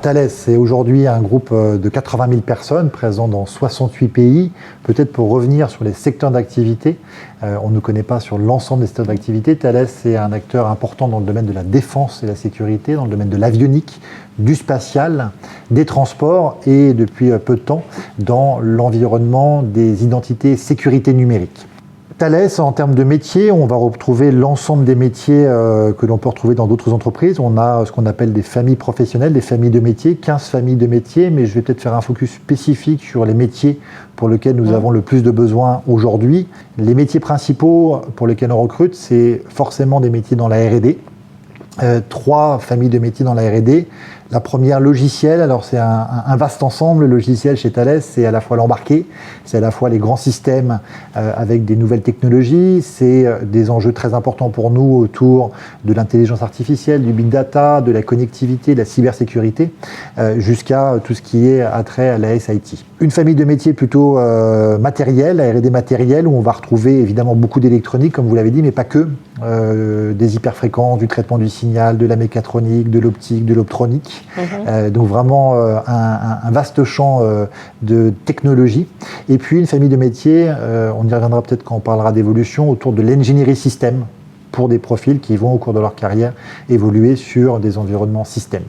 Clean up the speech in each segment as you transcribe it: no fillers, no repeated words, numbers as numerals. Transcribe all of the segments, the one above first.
Thales, c'est aujourd'hui un groupe de 80 000 personnes présents dans 68 pays. Peut-être pour revenir sur les secteurs d'activité, on ne connaît pas sur l'ensemble des secteurs d'activité. Thales, c'est un acteur important dans le domaine de la défense et la sécurité, dans le domaine de l'avionique, du spatial, des transports et depuis peu de temps dans l'environnement des identités et sécurité numérique. Thales, en termes de métiers, on va retrouver l'ensemble des métiers que l'on peut retrouver dans d'autres entreprises. On a ce qu'on appelle des familles professionnelles, des familles de métiers, 15 familles de métiers, mais je vais peut-être faire un focus spécifique sur les métiers pour lesquels nous avons le plus de besoins aujourd'hui. Les métiers principaux pour lesquels on recrute, c'est forcément des métiers dans la R&D. 3 familles de métiers dans la R&D. La première, logiciel. Alors c'est un vaste ensemble. Le logiciel chez Thales, c'est à la fois l'embarqué, c'est à la fois les grands systèmes avec des nouvelles technologies, c'est des enjeux très importants pour nous autour de l'intelligence artificielle, du big data, de la connectivité, de la cybersécurité, jusqu'à tout ce qui est attrait à la SIT. Une famille de métiers plutôt matérielle, la R&D matérielle, où on va retrouver évidemment beaucoup d'électronique, comme vous l'avez dit, mais pas que, des hyperfréquences, du traitement du signal, de la mécatronique, de l'optique, de l'optronique. Donc vraiment un vaste champ de technologie. Et puis une famille de métiers, on y reviendra peut-être quand on parlera d'évolution, autour de l'ingénierie système, pour des profils qui vont au cours de leur carrière évoluer sur des environnements système.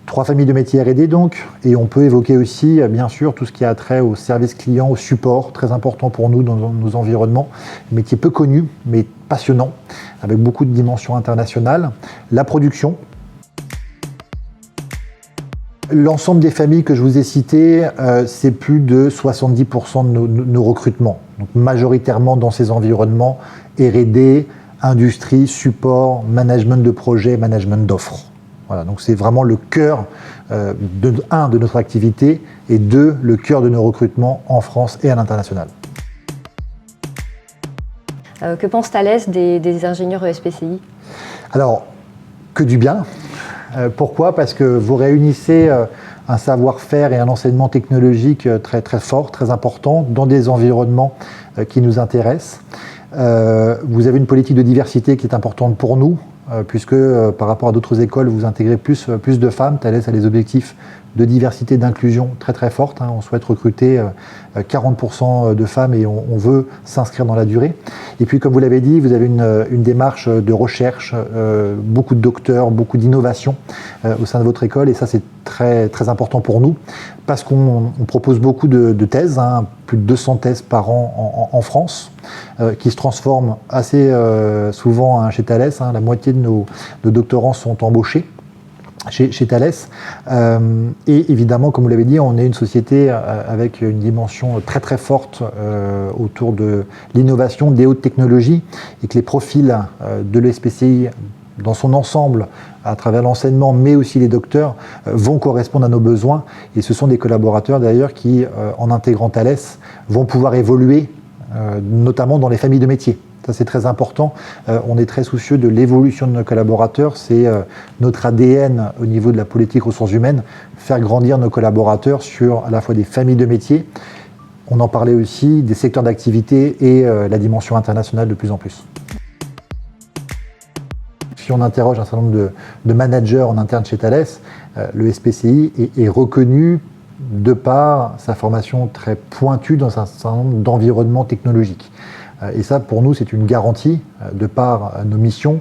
3 familles de métiers R&D donc, et on peut évoquer aussi bien sûr tout ce qui a trait au service client, au support, très important pour nous dans nos environnements, métier peu connu mais passionnant, avec beaucoup de dimensions internationales. La production. L'ensemble des familles que je vous ai citées, c'est plus de 70% de nos recrutements. Donc majoritairement dans ces environnements R&D, industrie, support, management de projet, management d'offres. Voilà, donc c'est vraiment le cœur, de notre activité et 2, le cœur de nos recrutements en France et à l'international. Que pense Thales des ingénieurs ESPCI ? Alors, que du bien. Pourquoi ? Parce que vous réunissez un savoir-faire et un enseignement technologique très, très fort, très important, dans des environnements qui nous intéressent. Vous avez une politique de diversité qui est importante pour nous, puisque par rapport à d'autres écoles, vous intégrez plus de femmes. Thales a des objectifs de diversité et d'inclusion très très fortes. On souhaite recruter 40% de femmes et on veut s'inscrire dans la durée. Et puis comme vous l'avez dit, vous avez une démarche de recherche, beaucoup de docteurs, beaucoup d'innovation au sein de votre école, et ça c'est très, très important pour nous parce qu'on propose beaucoup de thèses, plus de 200 thèses par an en France, qui se transforment assez souvent chez Thales. La moitié de nos doctorants sont embauchés chez Thales. Et évidemment, comme vous l'avez dit, on est une société avec une dimension très très forte autour de l'innovation, des hautes technologies, et que les profils de l'ESPCI dans son ensemble, à travers l'enseignement, mais aussi les docteurs, vont correspondre à nos besoins. Et ce sont des collaborateurs d'ailleurs qui, en intégrant Thales, vont pouvoir évoluer, notamment dans les familles de métiers. Ça, c'est très important. On est très soucieux de l'évolution de nos collaborateurs. C'est notre ADN au niveau de la politique ressources humaines, faire grandir nos collaborateurs sur à la fois des familles de métiers. On en parlait aussi des secteurs d'activité et la dimension internationale de plus en plus. Si on interroge un certain nombre de managers en interne chez Thales, le SPCI est reconnu de par sa formation très pointue dans un certain nombre d'environnements technologiques. Et ça, pour nous, c'est une garantie, de par nos missions,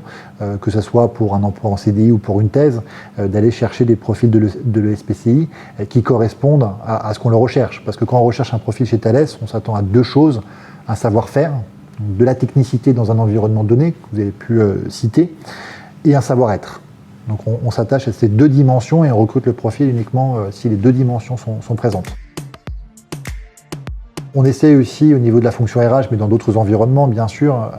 que ce soit pour un emploi en CDI ou pour une thèse, d'aller chercher des profils de l'ESPCI qui correspondent à ce qu'on le recherche. Parce que quand on recherche un profil chez Thales, on s'attend à 2 choses, un savoir-faire, de la technicité dans un environnement donné, que vous avez pu citer, et un savoir-être. Donc on s'attache à ces 2 dimensions et on recrute le profil uniquement si les 2 dimensions sont présentes. On essaie aussi au niveau de la fonction RH, mais dans d'autres environnements bien sûr,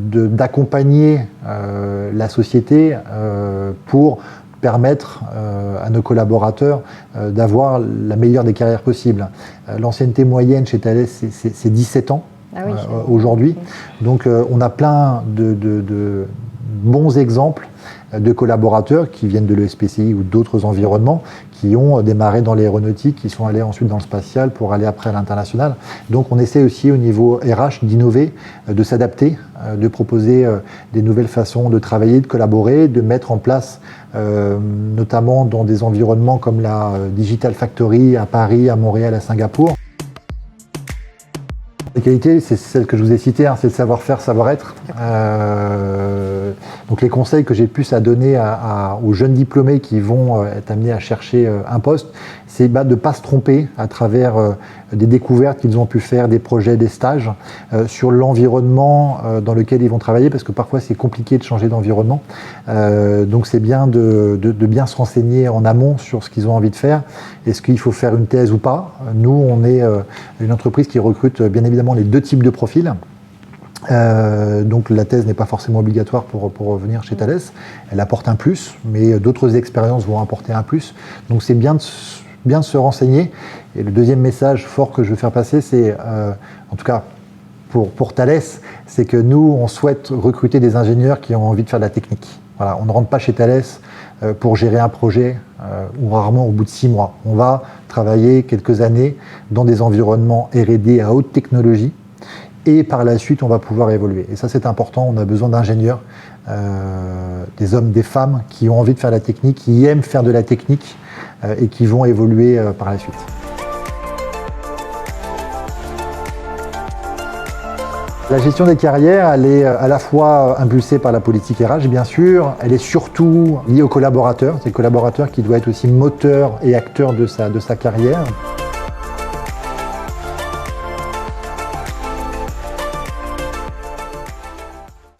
d'accompagner la société pour permettre à nos collaborateurs d'avoir la meilleure des carrières possibles. L'ancienneté moyenne chez Thales, c'est 17 ans aujourd'hui. Donc on a plein de bons exemples de collaborateurs qui viennent de l'ESPCI ou d'autres environnements, qui ont démarré dans l'aéronautique, qui sont allés ensuite dans le spatial pour aller après à l'international. Donc on essaie aussi au niveau RH d'innover, de s'adapter, de proposer des nouvelles façons de travailler, de collaborer, de mettre en place, notamment dans des environnements comme la Digital Factory à Paris, à Montréal, à Singapour. Les qualités, c'est celles que je vous ai citées, c'est le savoir-faire, savoir-être. Donc les conseils que j'ai plus à donner aux jeunes diplômés qui vont être amenés à chercher un poste, c'est de ne pas se tromper à travers des découvertes qu'ils ont pu faire, des projets, des stages, sur l'environnement dans lequel ils vont travailler, parce que parfois c'est compliqué de changer d'environnement. Donc c'est bien de bien se renseigner en amont sur ce qu'ils ont envie de faire. Est-ce qu'il faut faire une thèse ou pas? Nous, on est une entreprise qui recrute bien évidemment les deux types de profils. Donc la thèse n'est pas forcément obligatoire pour venir chez Thales. Elle apporte un plus, mais d'autres expériences vont apporter un plus. Donc c'est bien de se renseigner. Et le deuxième message fort que je veux faire passer, c'est, en tout cas pour Thales, c'est que nous, on souhaite recruter des ingénieurs qui ont envie de faire de la technique. Voilà, on ne rentre pas chez Thales pour gérer un projet, ou rarement au bout de 6 mois. On va travailler quelques années dans des environnements R&D à haute technologie, et par la suite, on va pouvoir évoluer. Et ça, c'est important. On a besoin d'ingénieurs, des hommes, des femmes qui ont envie de faire de la technique, qui aiment faire de la technique et qui vont évoluer par la suite. La gestion des carrières, elle est à la fois impulsée par la politique RH, bien sûr. Elle est surtout liée aux collaborateurs. C'est le collaborateur qui doit être aussi moteur et acteur de sa carrière.